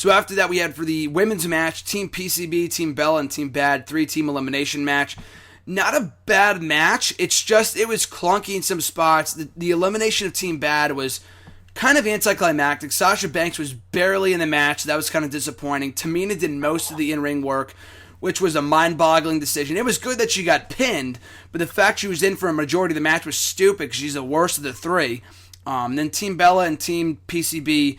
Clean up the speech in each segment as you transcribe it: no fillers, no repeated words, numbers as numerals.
So after that, we had for the women's match, Team PCB, Team Bella, and Team B.A.D, 3-team elimination match. Not a bad match. It's just, it was clunky in some spots. The elimination of Team B.A.D was kind of anticlimactic. Sasha Banks was barely in the match. That was kind of disappointing. Tamina did most of the in-ring work, which was a mind-boggling decision. It was good that she got pinned, but the fact she was in for a majority of the match was stupid because she's the worst of the three. Then Team Bella and Team PCB,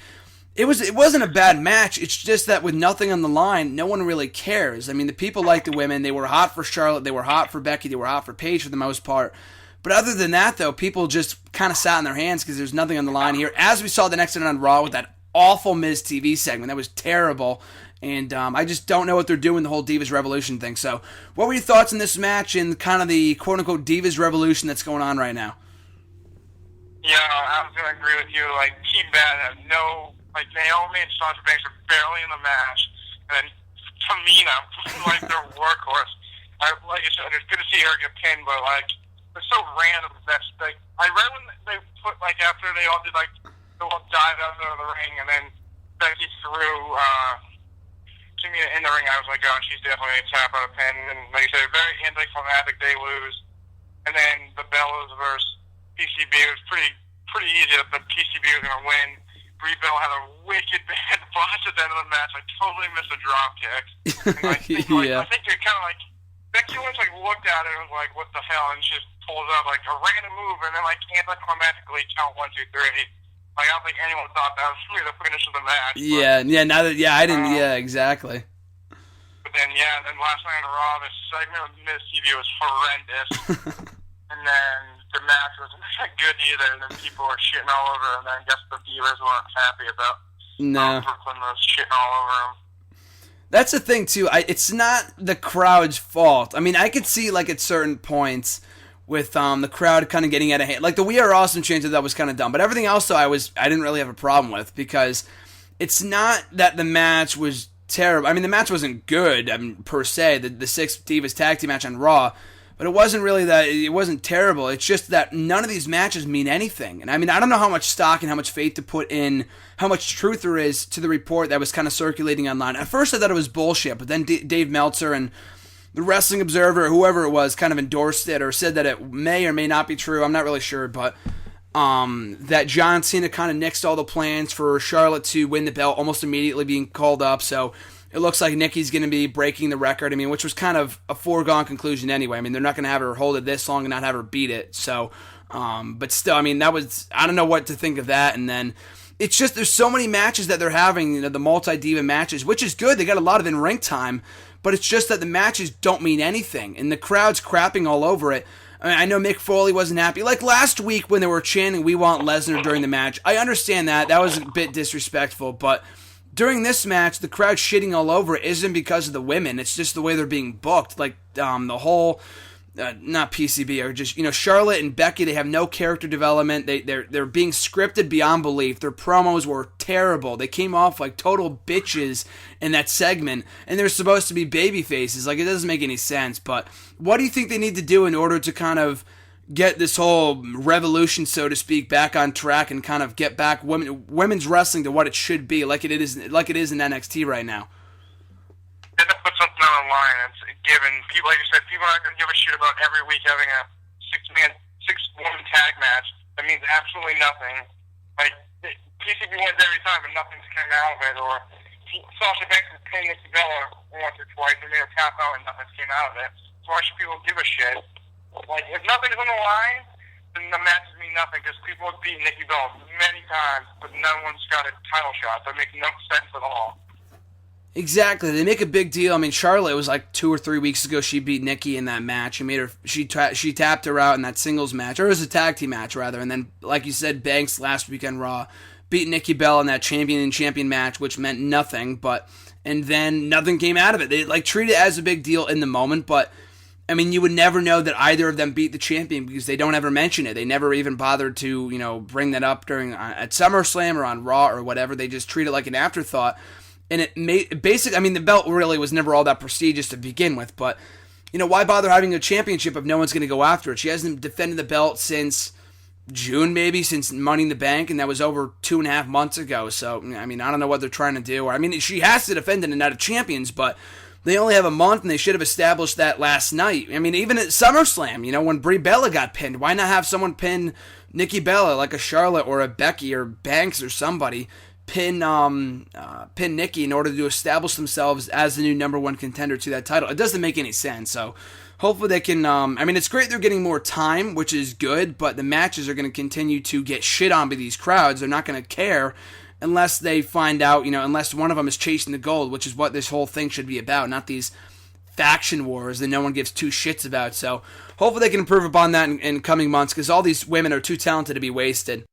it wasn't a bad match. It's just that with nothing on the line, no one really cares. I mean, the people like the women. They were hot for Charlotte. They were hot for Becky. They were hot for Paige for the most part. But other than that, though, people just kind of sat on their hands because there's nothing on the line here. As we saw the next night on Raw with that awful Miz TV segment. That was terrible. And I just don't know what they're doing, the whole Divas Revolution thing. So what were your thoughts on this match and kind of the quote-unquote Divas Revolution that's going on right now? Yeah, I was going to agree with you. Like, Team B.A.D had no... Like, Naomi and Sasha Banks are barely in the match. And then Tamina, like, their workhorse. Like you said, it's good to see her get pinned, but, like, it's so random. That's like, I read when they put, like, after they all did, like, the little dive out of the ring, and then Becky threw Tamina in the ring. I was like, oh, she's definitely a tap out of pin. And like you said, very anticlimactic. They lose. And then the Bellas versus PCB was pretty easy. The PCB was going to win. Brie Bell had a wicked bad botch at the end of the match. I totally missed a drop kick. And I think it kind of like, Becky Lynch like looked at it and was like, what the hell? And she just pulls up like a random move and then like anticlimactically count 1, 2, 3. Like, I don't think anyone thought that was really the finish of the match. I didn't, exactly. But then, then last night on Raw, this segment with Miz TV was horrendous. And then the match wasn't good either, and then people were shitting all over him, and I guess the Divas weren't happy about Brooklyn was shitting all over him. That's the thing, too. It's not the crowd's fault. I mean, I could see, like, at certain points with the crowd kind of getting out of hand. Like, the We Are Awesome chant that was kind of dumb. But everything else, though, I didn't really have a problem with, because it's not that the match was terrible. I mean, the match wasn't good, per se, the Six Divas tag team match on Raw. But it wasn't really that, it wasn't terrible. It's just that none of these matches mean anything. And I mean, I don't know how much stock and how much faith to put in, how much truth there is to the report that was kind of circulating online. At first I thought it was bullshit, but then Dave Meltzer and the Wrestling Observer, or whoever it was, kind of endorsed it or said that it may or may not be true. I'm not really sure, but that John Cena kind of nixed all the plans for Charlotte to win the belt almost immediately being called up. So it looks like Nikki's going to be breaking the record. I mean, which was kind of a foregone conclusion anyway. I mean, they're not going to have her hold it this long and not have her beat it. So, but still, I mean, that was, I don't know what to think of that. And then it's just, there's so many matches that they're having, you know, the multi-diva matches, which is good. They got a lot of in-ring time, but it's just that the matches don't mean anything. And the crowd's crapping all over it. I mean, I know Mick Foley wasn't happy. Like last week when they were chanting, "We want Lesnar" during the match. I understand that. That was a bit disrespectful, but during this match, the crowd shitting all over it isn't because of the women. It's just the way they're being booked. Like, the whole, not PCB, or just, you know, Charlotte and Becky, they have no character development. They're being scripted beyond belief. Their promos were terrible. They came off like total bitches in that segment, and they're supposed to be baby faces. Like, it doesn't make any sense. But what do you think they need to do in order to kind of get this whole revolution, so to speak, back on track and kind of get back women's wrestling to what it should be, like it is in NXT right now? They have to put something on the line. It's given people, like you said, people aren't going to give a shit about every week having a six-woman tag match. That means absolutely nothing. Like, PCB wins every time, and nothing's coming out of it. Or Sasha Banks is pinning Nikki Bella once or twice, and made her tap out, and nothing's came out of it. So why should people give a shit? Like, if nothing's on the line, then the matches mean nothing, because people have beaten Nikki Bella many times, but no one's got a title shot. That makes no sense at all. Exactly. They make a big deal. I mean, Charlotte, it was like 2 or 3 weeks ago, she beat Nikki in that match. She tapped her out in that singles match, or it was a tag team match, rather. And then, like you said, Banks last week on Raw beat Nikki Bella in that champion match, which meant nothing, and then nothing came out of it. They, like, treat it as a big deal in the moment, but I mean, you would never know that either of them beat the champion because they don't ever mention it. They never even bothered to, you know, bring that up at SummerSlam or on Raw or whatever. They just treat it like an afterthought. And it basically, I mean, the belt really was never all that prestigious to begin with. But, you know, why bother having a championship if no one's going to go after it? She hasn't defended the belt since June maybe since Money in the Bank, and that was over 2.5 months ago. So I mean, I don't know what they're trying to do. I mean, she has to defend in the Night of Champions, but they only have a month, and they should have established that last night. I mean, even at SummerSlam, when Brie Bella got pinned, why not have someone pin Nikki Bella, like a Charlotte or a Becky or Banks or somebody, pin Nikki in order to establish themselves as the new number one contender to that title? It doesn't make any sense. So hopefully they can. I mean, it's great they're getting more time, which is good, but the matches are going to continue to get shit on by these crowds. They're not going to care unless they find out, unless one of them is chasing the gold, which is what this whole thing should be about, not these faction wars that no one gives two shits about. So hopefully they can improve upon that in coming months, because all these women are too talented to be wasted.